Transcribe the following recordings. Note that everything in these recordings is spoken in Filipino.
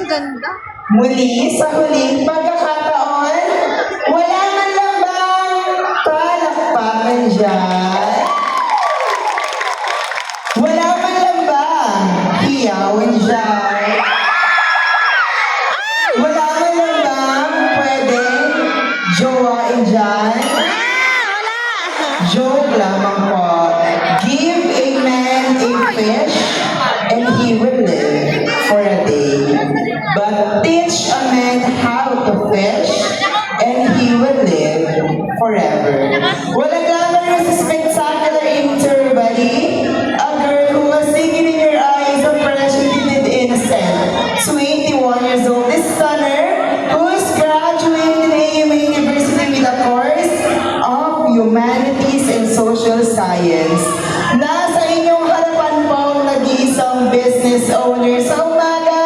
ang ganda. Muli sa huling pagkakataon, wala man lang bang palakpakan dyan? Wala man lang bang hiyawin dyan? Wala man lang bang pwedeng jowain dyan? Joke lamang po. Give a man a fish and he will live for a day. But teach a man how to fish and he will live forever. Walang glamorous spectacular everybody. A girl who was singing in your eyes, a fresh and innocent. 21 years old, this stunner who is graduating in AMA University with a course of Humanities and Social Science. Nasa inyong harapan po ang nag-iisang business owner sa umaga,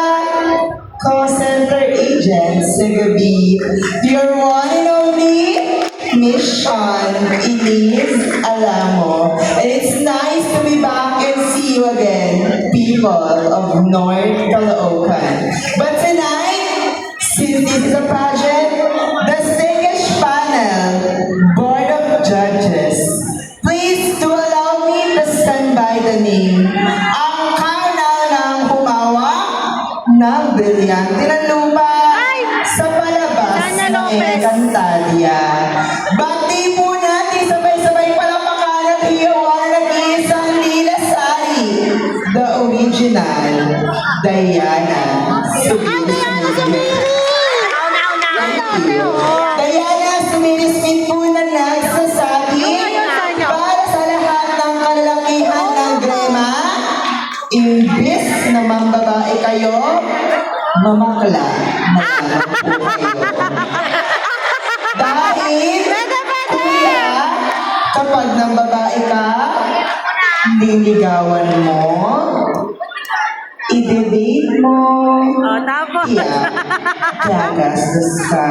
call center agent sa gabi. Your one and only, Miss Sean Elise Alamo. And it's nice to be back and see you again, people of North Caloocan. But tonight, since this is a pageant, the distinguished panel, Board of Judges, please to allow me to stand by the name, ang kanal ng humawa ng brilyante ng lupa sa palabas ng Encantadia. Bati po natin sabay-sabay palamakan at hiyawan ng isang Lila Sari, the original Diana Subiris. Diana Sumirismit po na nagsasabi para sa lahat ng kalalakihan ng Grema, imbis na mambabae kayo, mamakla na lang po kayo. Dahil, kuya, kapag nang babae ka, niligawan mo, i-date mo, gagastos ka.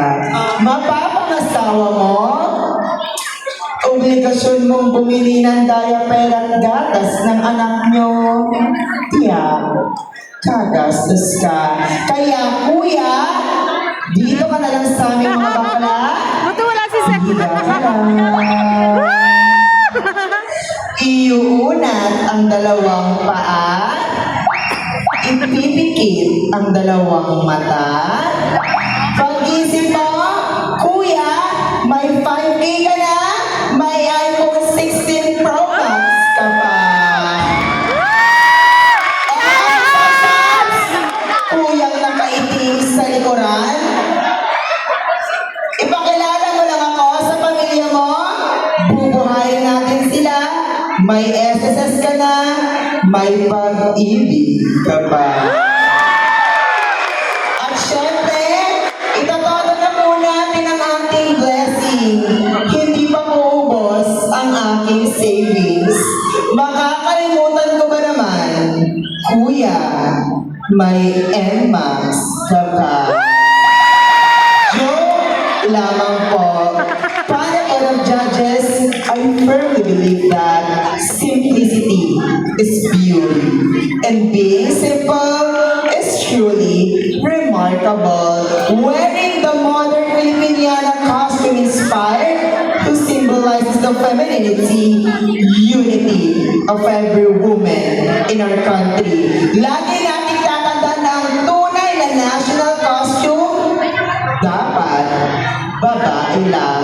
Mapapangasawa mo, obligasyon mong bumili ng diaper at gatas ng anak nyo, gagastos ka. Kaya kuya, dito ka na lang sa aming mga bakla. Buto wala si Seth. Iuunat ang dalawang paa, ipipikit ang dalawang mata. Pag-isip mo, kuya, may 5K ka na, may iPhone 16 Pro Max ka pa. Kuyang nakaitim sa likuran. Ipakilala mo lang ako sa pamilya mo, bubuhayin natin sila. May SSS ka na, may pag-ibig ka pa. At syempre, itatodo na muna natin ang ating blessing. Hindi pa maubos ang aking savings. Makakalimutan ko ba naman, kuya, may NMAX ka pa. Joke lamang po. Para Board of Judges, I firmly believe that simplicity is beauty. And being simple is truly remarkable. Wearing the modern Filipiniana costume inspired, who symbolizes the femininity, unity of every woman in our country. Lagi natin tatandaan na ang tunay na national costume dapat babae lang.